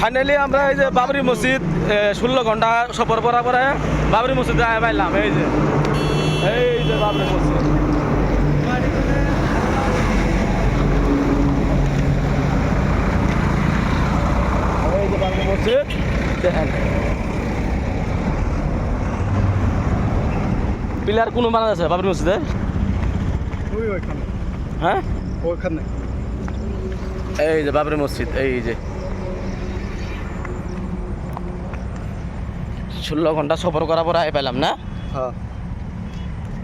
Finally আমরা এই যে বাবরি মসজিদ 16 ঘন্টা সফর করার পরে বাবরি মসজিদে আয় পাইলাম। এই যে বাবরি মসজিদ। এই যে বাবরি মসজিদ দেখেন। পিলার কোনো বানা আছে বাবরি মসজিদে? ওইখানে। হ্যাঁ ওইখানে। এই যে বাবরি মসজিদ। এই যে 16 ঘন্টা সফর করার পর আয় পেলাম না। হ্যাঁ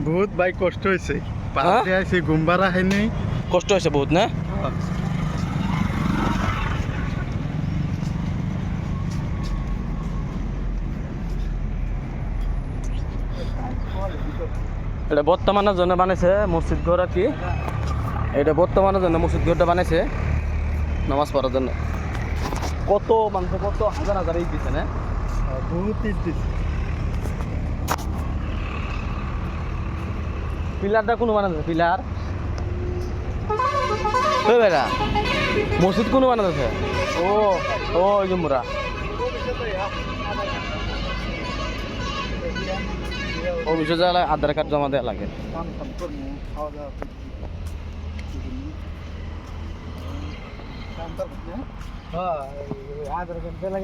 বহুত ভাই কষ্ট হয়েছে। হ্যাঁ? পাহাড়ে আইছি ঘুমবারা হয়নি। কষ্ট হয়েছে বহুত না? এটা বর্তমানের জন্য বানাইছে মসজিদ ঘর আর কি। এটা বর্তমানের জন্য মসজিদ ঘরটা বানাইছে নামাজ পড়ার জন্য। কত মানুষ, কত হাজার হাজার ইট দিচ্ছে না? বহুত ইট দিছে। পিলারটা কোনো বানাচ্ছে? পিলার ওই বেটা মসজিদ কোনো বানাচ্ছে? ও ও ওই যে মোরা অফিসে যাওয়া লাগে, আধার কার্ড জমা দেওয়া লাগে।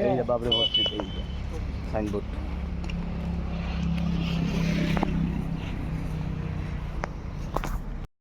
এই যে বাবরি মসজিদ, এই যে সাইনবোর্ড।